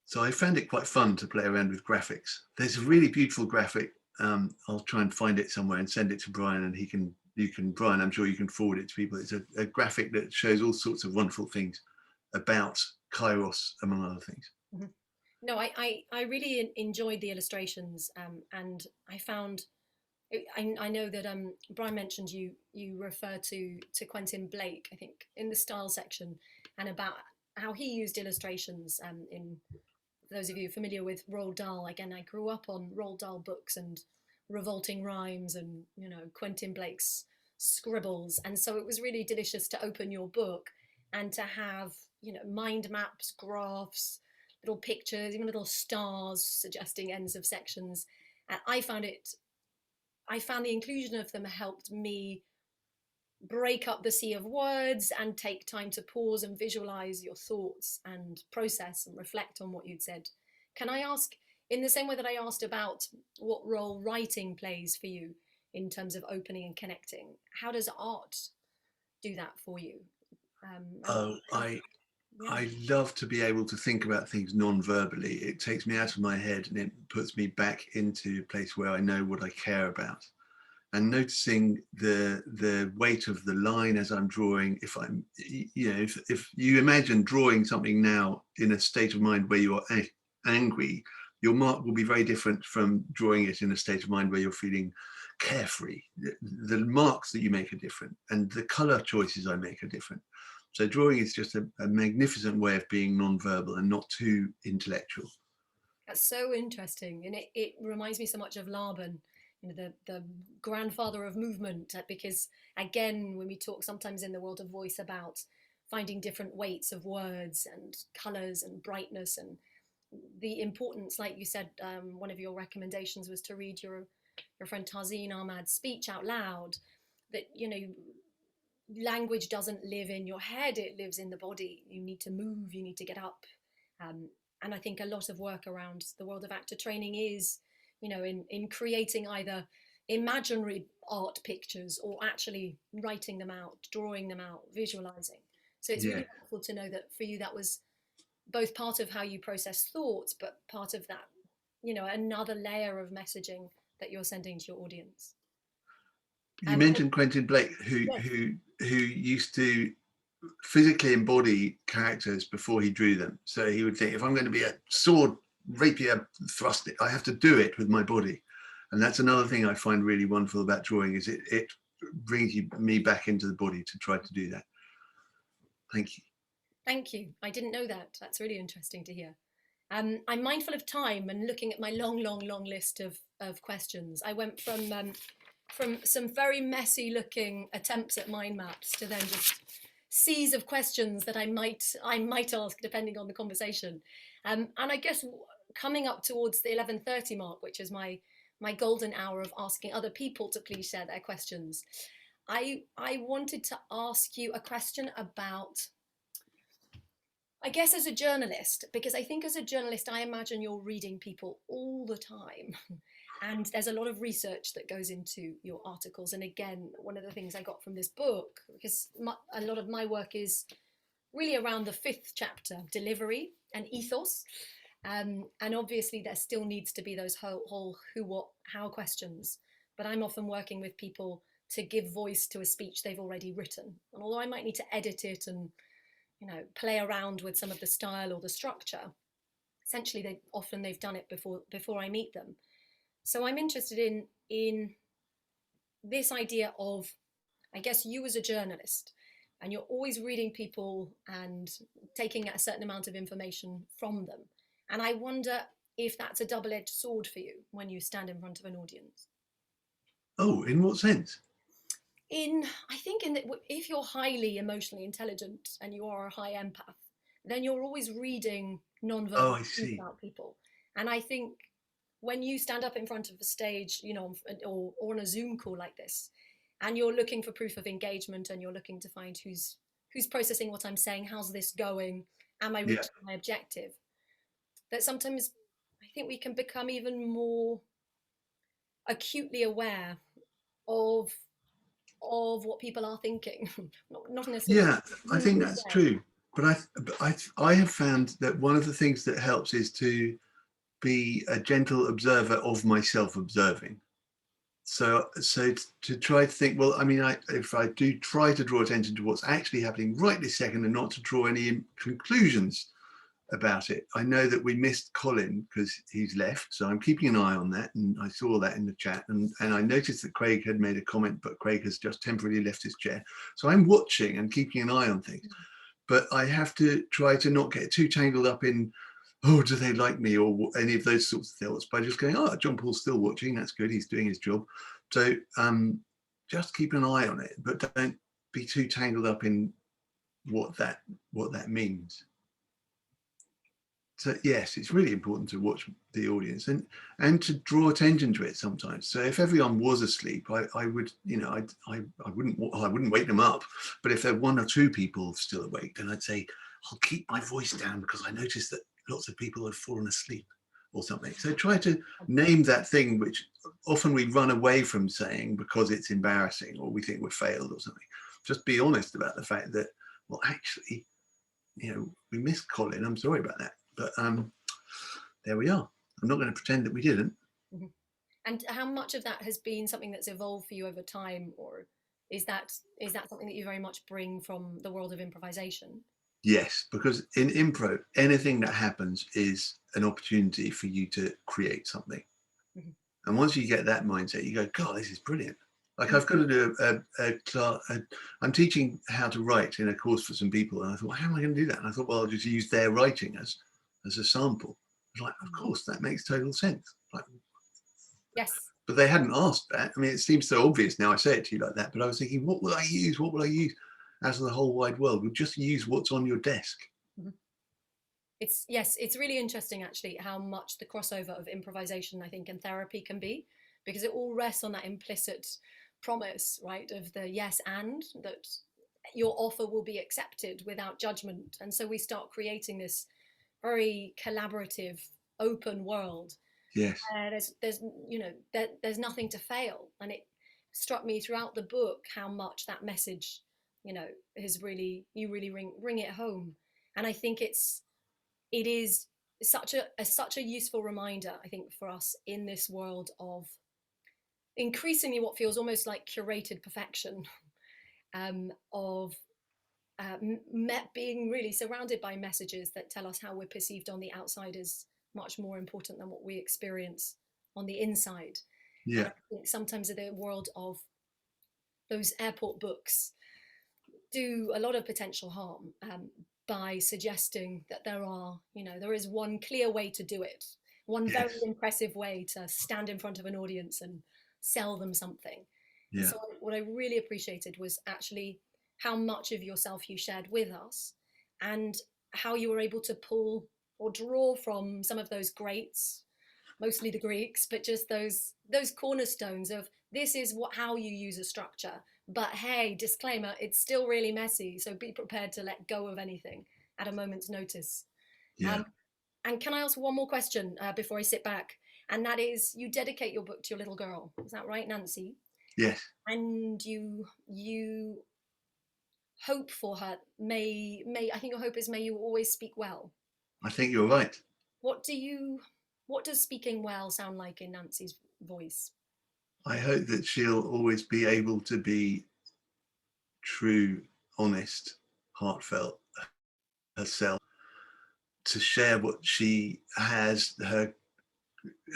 So I found it quite fun to play around with graphics. There's a really beautiful graphic. I'll try and find it somewhere and send it to Brian, and Brian, I'm sure you can forward it to people. It's a graphic that shows all sorts of wonderful things about Kairos, among other things. No, I really enjoyed the illustrations, and I found, I know that Brian mentioned you refer to Quentin Blake, I think, in the style section, and about how he used illustrations. In those of you familiar with Roald Dahl, again, I grew up on Roald Dahl books and Revolting Rhymes and, you know, Quentin Blake's scribbles, and so it was really delicious to open your book and to have, you know, mind maps, graphs, little pictures, even little stars suggesting ends of sections. I found the inclusion of them helped me break up the sea of words and take time to pause and visualize your thoughts and process and reflect on what you'd said. Can I ask, in the same way that I asked about what role writing plays for you in terms of opening and connecting, how does art do that for you? I love to be able to think about things non-verbally. It takes me out of my head and it puts me back into a place where I know what I care about. And noticing the weight of the line as I'm drawing. If I'm, you know, if you imagine drawing something now in a state of mind where you're angry, your mark will be very different from drawing it in a state of mind where you're feeling carefree. The marks that you make are different, and the color choices I make are different. So drawing is just a magnificent way of being non-verbal and not too intellectual. That's so interesting, and it reminds me so much of Laban, you know, the grandfather of movement, because again, when we talk sometimes in the world of voice about finding different weights of words and colors and brightness, and the importance, like you said, one of your recommendations was to read your friend Tarzine Ahmad's speech out loud, that, you know, language doesn't live in your head, it lives in the body. You need to move, you need to get up. And I think a lot of work around the world of actor training is, you know, in creating either imaginary art pictures or actually writing them out, drawing them out, visualizing. So it's really helpful to know that for you that was both part of how you process thoughts, but part of that, you know, another layer of messaging that you're sending to your audience. You mentioned Quentin Blake, who used to physically embody characters before he drew them. So he would think, if I'm going to be a sword rapier thrust, I have to do it with my body. And that's another thing I find really wonderful about drawing, is it brings me back into the body to try to do that. Thank you. Thank you. I didn't know that. That's really interesting to hear. I'm mindful of time and looking at my long list of questions. I went from some very messy looking attempts at mind maps to then just seas of questions that I might ask depending on the conversation. And I guess coming up towards the 11:30 mark, which is my golden hour of asking other people to please share their questions, I wanted to ask you a question about, I guess, as a journalist, because I think as a journalist, I imagine you're reading people all the time. And there's a lot of research that goes into your articles. And again, one of the things I got from this book, because a lot of my work is really around the 5th chapter, delivery and ethos. And obviously there still needs to be those whole who, what, how questions. But I'm often working with people to give voice to a speech they've already written. And although I might need to edit it and, you know, play around with some of the style or the structure, essentially they've done it before I meet them. So I'm interested in this idea of, I guess, you as a journalist, and you're always reading people and taking a certain amount of information from them. And I wonder if that's a double-edged sword for you when you stand in front of an audience. Oh, in what sense? I think if you're highly emotionally intelligent and you are a high empath, then you're always reading non-verbal things about people. And I think when you stand up in front of a stage, you know, or on a Zoom call like this, and you're looking for proof of engagement and you're looking to find who's processing what I'm saying, how's this going, am I reaching my objective, that sometimes I think we can become even more acutely aware of what people are thinking. not necessarily. Yeah, I think that's true. But I have found that one of the things that helps is to be a gentle observer of myself observing. So to try to think, well, I mean, if I do try to draw attention to what's actually happening right this second and not to draw any conclusions about it. I know that we missed Colin because he's left, so I'm keeping an eye on that, and I saw that in the chat, and I noticed that Craig had made a comment, but Craig has just temporarily left his chair. So I'm watching and keeping an eye on things, but I have to try to not get too tangled up in, oh, do they like me, or any of those sorts of thoughts, by just going, oh, John Paul's still watching, that's good, he's doing his job. So just keep an eye on it, but don't be too tangled up in what that means. So yes, it's really important to watch the audience and to draw attention to it sometimes. So if everyone was asleep, I would, you know, I wouldn't wake them up. But if there are 1 or 2 people still awake, then I'd say, I'll keep my voice down because I noticed that lots of people have fallen asleep or something. So try to name that thing which often we run away from saying because it's embarrassing or we think we're failed or something. Just be honest about the fact that, well, actually, you know, we missed Colin. I'm sorry about that, but there we are. I'm not going to pretend that we didn't. Mm-hmm. And how much of that has been something that's evolved for you over time, or is that something that you very much bring from the world of improvisation? Yes, because in improv, anything that happens is an opportunity for you to create something. Mm-hmm. And once you get that mindset, you go, God, this is brilliant. Like, I've got to do a class. I'm teaching how to write in a course for some people, and I thought, well, how am I going to do that? And I thought, well, I'll just use their writing as a sample. I was like, of course, that makes total sense. Like, yes. But they hadn't asked that. I mean, it seems so obvious now I say it to you like that, but I was thinking, what will I use? What will I use out of the whole wide world? We'll just use what's on your desk. Mm-hmm. It's really interesting actually how much the crossover of improvisation, I think, and therapy can be, because it all rests on that implicit promise, right, of the yes and, that your offer will be accepted without judgment. And so we start creating this very collaborative, open world. Yes. There's you know, there's nothing to fail. And it struck me throughout the book how much that message, you know, is really, you really ring it home. And I think it is such a useful reminder, I think, for us in this world of increasingly what feels almost like curated perfection, of being really surrounded by messages that tell us how we're perceived on the outside is much more important than what we experience on the inside. Yeah. And I think sometimes the world of those airport books do a lot of potential harm by suggesting that there is one clear way to do it, one very impressive way to stand in front of an audience and sell them something. Yeah. So what I really appreciated was actually how much of yourself you shared with us, and how you were able to pull or draw from some of those greats, mostly the Greeks, but just those cornerstones of this is how you use a structure. But hey, disclaimer, it's still really messy, so be prepared to let go of anything at a moment's notice. Yeah. And can I ask one more question before I sit back? And that is, you dedicate your book to your little girl. Is that right, Nancy? Yes. And you hope for her. I think your hope is may you always speak well. I think you're right. What does speaking well sound like in Nancy's voice? I hope that she'll always be able to be true, honest, heartfelt herself, to share what she has,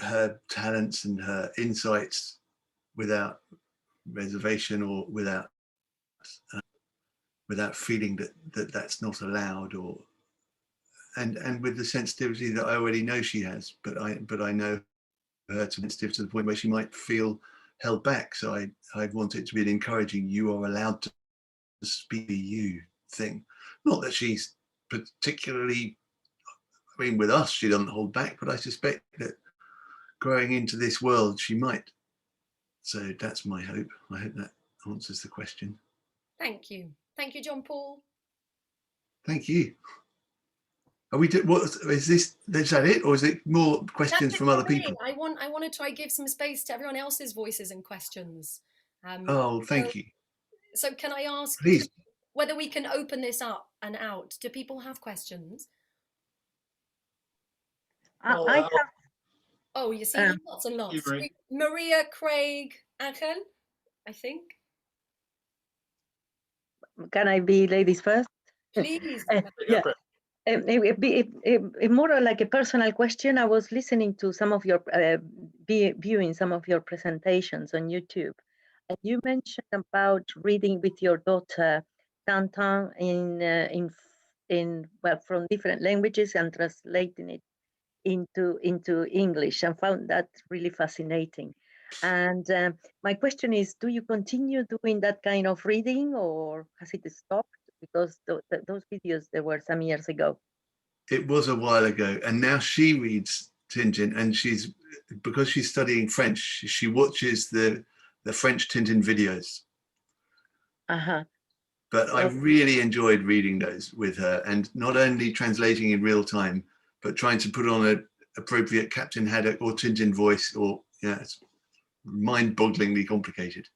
her talents and her insights, without reservation or without feeling that that's not allowed, or and with the sensitivity that I already know she has, but I know her to be sensitive to the point where she might feel held back. So I want it to be an encouraging, you are allowed to speak you thing. Not that she's particularly, I mean, with us, she doesn't hold back, but I suspect that growing into this world, she might. So that's my hope. I hope that answers the question. Thank you. Thank you, JohnPauls. Thank you. Are we? What is this? Is that it, or is it more questions from other people? I want to try give some space to everyone else's voices and questions. Thank you. So can I ask, please, whether we can open this up and out? Do people have questions? I have. Oh, you see, lots and lots. Maria, Craig, Angel, I think. Can I be ladies first? Please. Yeah. More like a personal question. I was listening to some of your viewing some of your presentations on YouTube, and you mentioned about reading with your daughter Tantan in from different languages and translating it into English, and found that really fascinating. And my question is, do you continue doing that kind of reading, or has it stopped? Because those videos, there were some years ago. It was a while ago, and now she reads Tintin, and because she's studying French, she watches the French Tintin videos. But I really enjoyed reading those with her, and not only translating in real time, but trying to put on an appropriate Captain Haddock or Tintin voice, or it's mind-bogglingly complicated.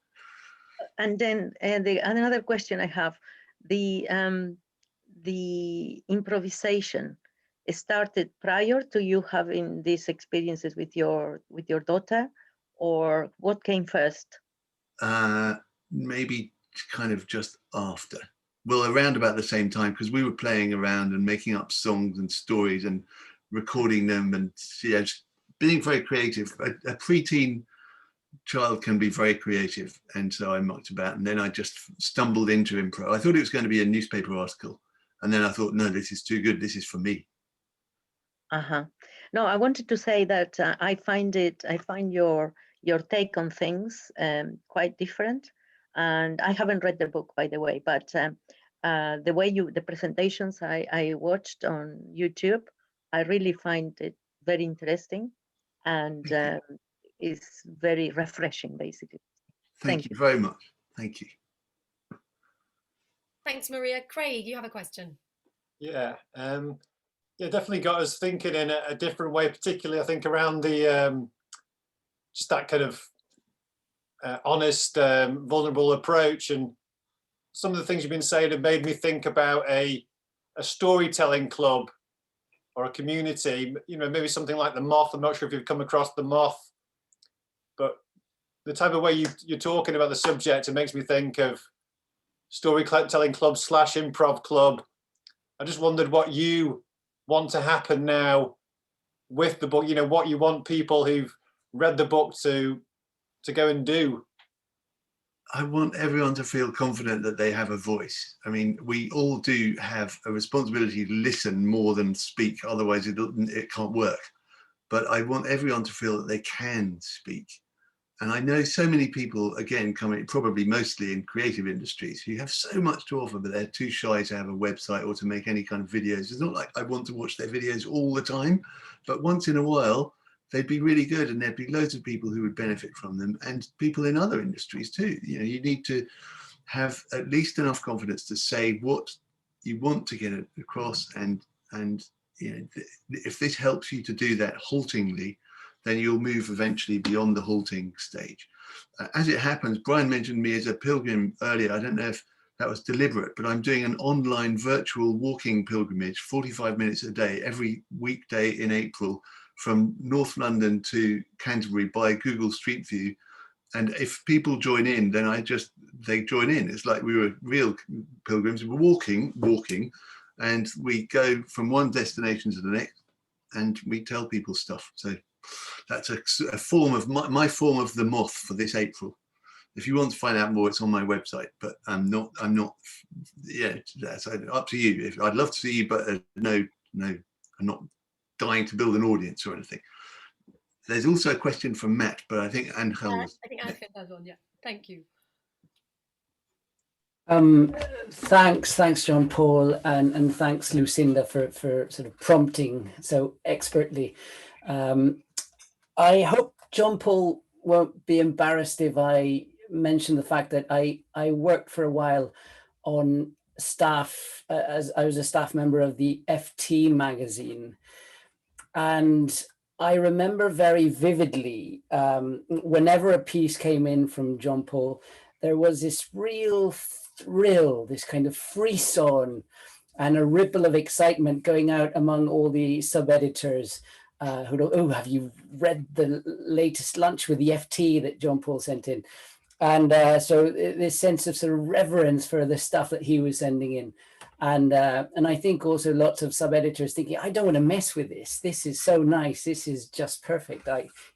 And then another question I have, the improvisation started prior to you having these experiences with your daughter, or what came first? Maybe kind of just after. Well, around about the same time, because we were playing around and making up songs and stories and recording them, and just being very creative. A preteen child can be very creative, and so I mucked about, and then I just stumbled into improv. I thought it was going to be a newspaper article, and then I thought, no, this is too good. This is for me. No, I wanted to say that I find your take on things quite different, and I haven't read the book, by the way, but the way the presentations I watched on YouTube, I really find it very interesting, and it's very refreshing, basically. Thank you very much. Thank you. Thanks, Maria. Craig, you have a question. Yeah, definitely got us thinking in a different way, particularly I think around the just that kind of honest, vulnerable approach, and some of the things you've been saying have made me think about a storytelling club or a community. You know, maybe something like the Moth. I'm not sure if you've come across the Moth, but the type of way you're talking about the subject, it makes me think of storytelling club / improv club. I just wondered what you want to happen now with the book, you know, what you want people who've read the book to go and do. I want everyone to feel confident that they have a voice. I mean, we all do have a responsibility to listen more than speak, otherwise it can't work. But I want everyone to feel that they can speak. And I know so many people, again, coming probably mostly in creative industries, who have so much to offer, but they're too shy to have a website or to make any kind of videos. It's not like I want to watch their videos all the time, but once in a while, they'd be really good, and there'd be loads of people who would benefit from them, and people in other industries too. You know, you need to have at least enough confidence to say what you want to get across, and you know, if this helps you to do that haltingly, then you'll move eventually beyond the halting stage. As it happens, Brian mentioned me as a pilgrim earlier. I don't know if that was deliberate, but I'm doing an online virtual walking pilgrimage, 45 minutes a day, every weekday in April, from North London to Canterbury by Google Street View. And if people join in, then they join in. It's like we were real pilgrims. We're walking, and we go from one destination to the next, and we tell people stuff. So that's a form of my form of the Moth for this April. If you want to find out more, it's on my website, but I'm not, yeah, that's up to you. I'd love to see you, but no, I'm not dying to build an audience or anything. There's also a question from Matt, but I think Angel was. I think Angel has one, yeah. Thank you. Thanks, John Paul, and thanks, Lucinda, for sort of prompting so expertly. I hope John Paul won't be embarrassed if I mention the fact that I worked for a while on staff, as I was a staff member of the FT magazine. And I remember very vividly, whenever a piece came in from John Paul, there was this real thrill, this kind of frisson and a ripple of excitement going out among all the sub-editors who go, oh, have you read the latest lunch with the FT that John Paul sent in? And so this sense of sort of reverence for the stuff that he was sending in. And I think also lots of sub-editors thinking, I don't want to mess with this. This is so nice. This is just perfect.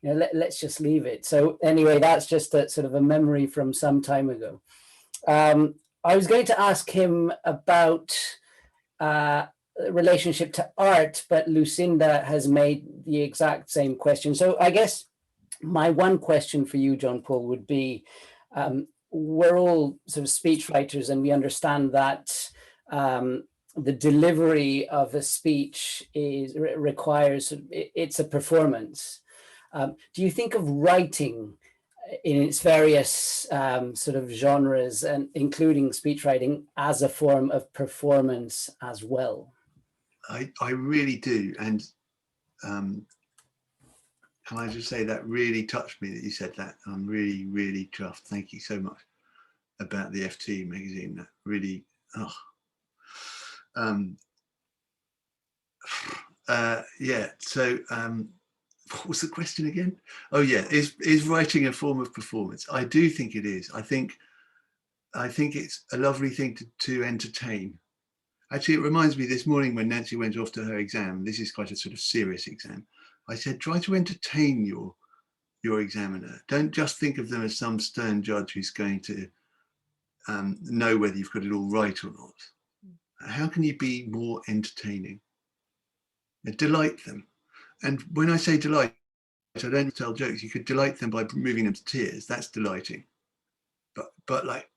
Let's just leave it. So anyway, that's just a sort of a memory from some time ago. I was going to ask him about relationship to art, but Lucinda has made the exact same question. So I guess my one question for you, John Paul, would be, we're all sort of speechwriters, and we understand that the delivery of a speech requires, it's a performance. Do you think of writing in its various sort of genres, and including speech writing, as a form of performance as well? I really do. And can I just say that really touched me that you said that. I'm really, really chuffed. Thank you so much about the FT magazine. That really, Yeah, so what was the question again? Oh yeah, is writing a form of performance? I do think it is. I think it's a lovely thing to entertain. Actually, it reminds me this morning when Nancy went off to her exam, this is quite a sort of serious exam, I said, try to entertain your examiner. Don't just think of them as some stern judge who's going to know whether you've got it all right or not. How can you be more entertaining? Delight them. And when I say delight, I don't tell jokes. You could delight them by moving them to tears. That's delighting. But like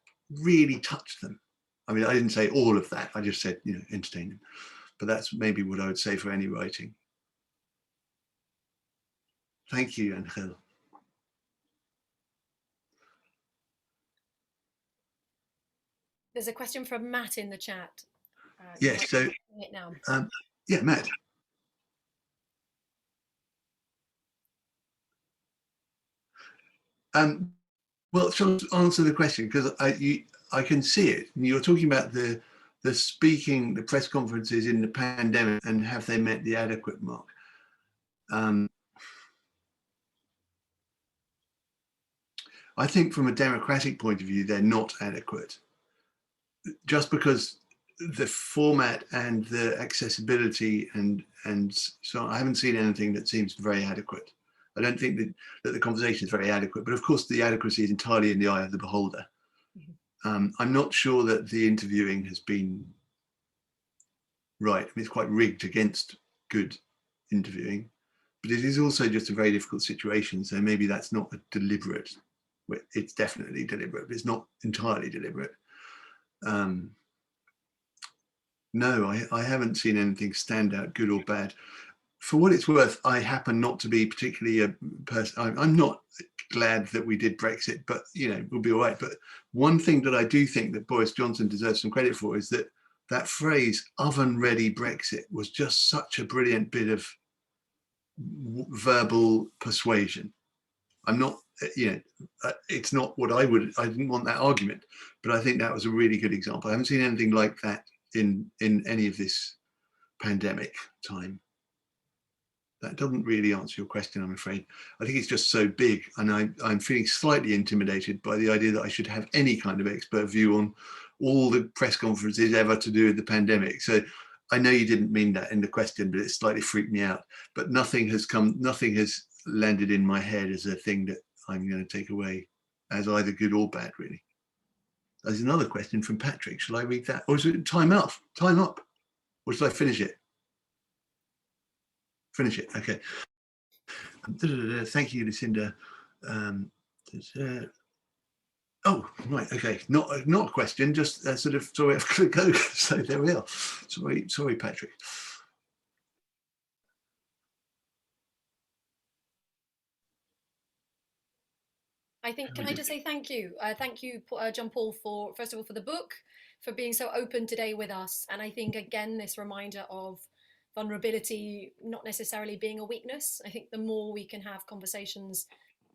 really touch them. I mean, I didn't say all of that. I just said, you know, entertain them. But that's maybe what I would say for any writing. Thank you, Angel. There's a question from Matt in the chat. Yes, so yeah, Matt. Well, shall I answer the question, because I can see it. You're talking about the speaking, the press conferences in the pandemic, and have they met the adequate mark? I think from a democratic point of view, they're not adequate. Just because the format and the accessibility and so I haven't seen anything that seems very adequate. I don't think that the conversation is very adequate, but of course the adequacy is entirely in the eye of the beholder. I'm not sure that the interviewing has been right. I mean, it's quite rigged against good interviewing, but it is also just a very difficult situation. So maybe that's not a deliberate, it's definitely deliberate, but it's not entirely deliberate. No, I haven't seen anything stand out, good or bad. For what it's worth, I happen not to be particularly a person. I'm not glad that we did Brexit, but you know, we'll be all right. But one thing that I do think that Boris Johnson deserves some credit for is that phrase "oven-ready Brexit" was just such a brilliant bit of verbal persuasion. I'm not, you know, it's not what I didn't want that argument, but I think that was a really good example. I haven't seen anything like that in any of this pandemic time. That doesn't really answer your question, I'm afraid. I think it's just so big, and I'm feeling slightly intimidated by the idea that I should have any kind of expert view on all the press conferences ever to do with the pandemic. So I know you didn't mean that in the question, but it slightly freaked me out. But nothing has landed in my head as a thing that I'm going to take away as either good or bad, really. There's another question from Patrick. Shall I read that? Or is it time up? Time up? Or shall I finish it? Finish it, okay. Thank you, Lucinda. Oh, right, okay. Not a question, just sort of, sorry, I've got to go. So there we are. Sorry, Patrick. I think, can I just say thank you? Thank you, John Paul, for, first of all, for the book, for being so open today with us. And I think, again, this reminder of vulnerability not necessarily being a weakness. I think the more we can have conversations,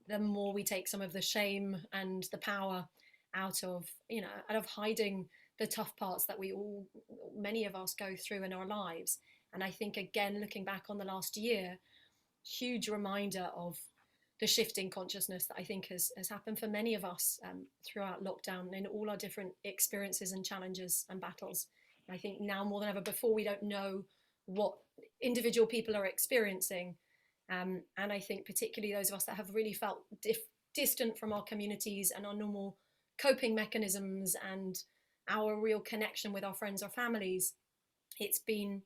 the more we take some of the shame and the power out of, you know, out of hiding the tough parts that many of us go through in our lives. And I think, again, looking back on the last year, huge reminder of the shifting consciousness that I think has happened for many of us throughout lockdown in all our different experiences and challenges and battles. And I think now more than ever before, we don't know what individual people are experiencing. And I think particularly those of us that have really felt distant from our communities and our normal coping mechanisms and our real connection with our friends or families, it's been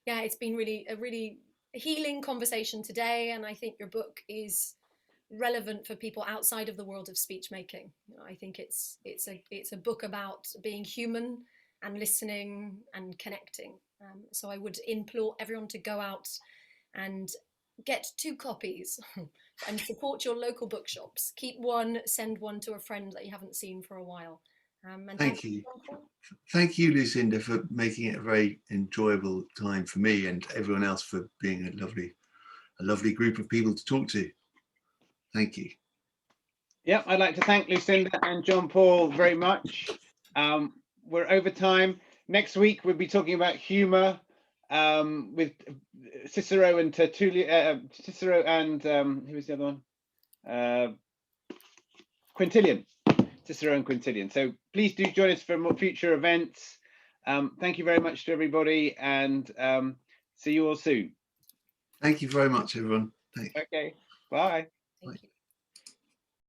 really a really healing conversation today. And I think your book is relevant for people outside of the world of speech making. You know, I think it's a book about being human and listening and connecting. So I would implore everyone to go out and get 2 copies and support your local bookshops. Keep one, send one to a friend that you haven't seen for a while. And thank you. Thank you, Lucinda, for making it a very enjoyable time for me and everyone else for being a lovely group of people to talk to. Thank you. Yeah, I'd like to thank Lucinda and John Paul very much. We're over time. Next week, we'll be talking about humour with Cicero and Tertullian, Cicero and who was the other one? Quintilian. Cicero and Quintilian. So please do join us for more future events. Thank you very much to everybody, and see you all soon. Thank you very much, everyone. Thanks. Okay, bye. Thank you.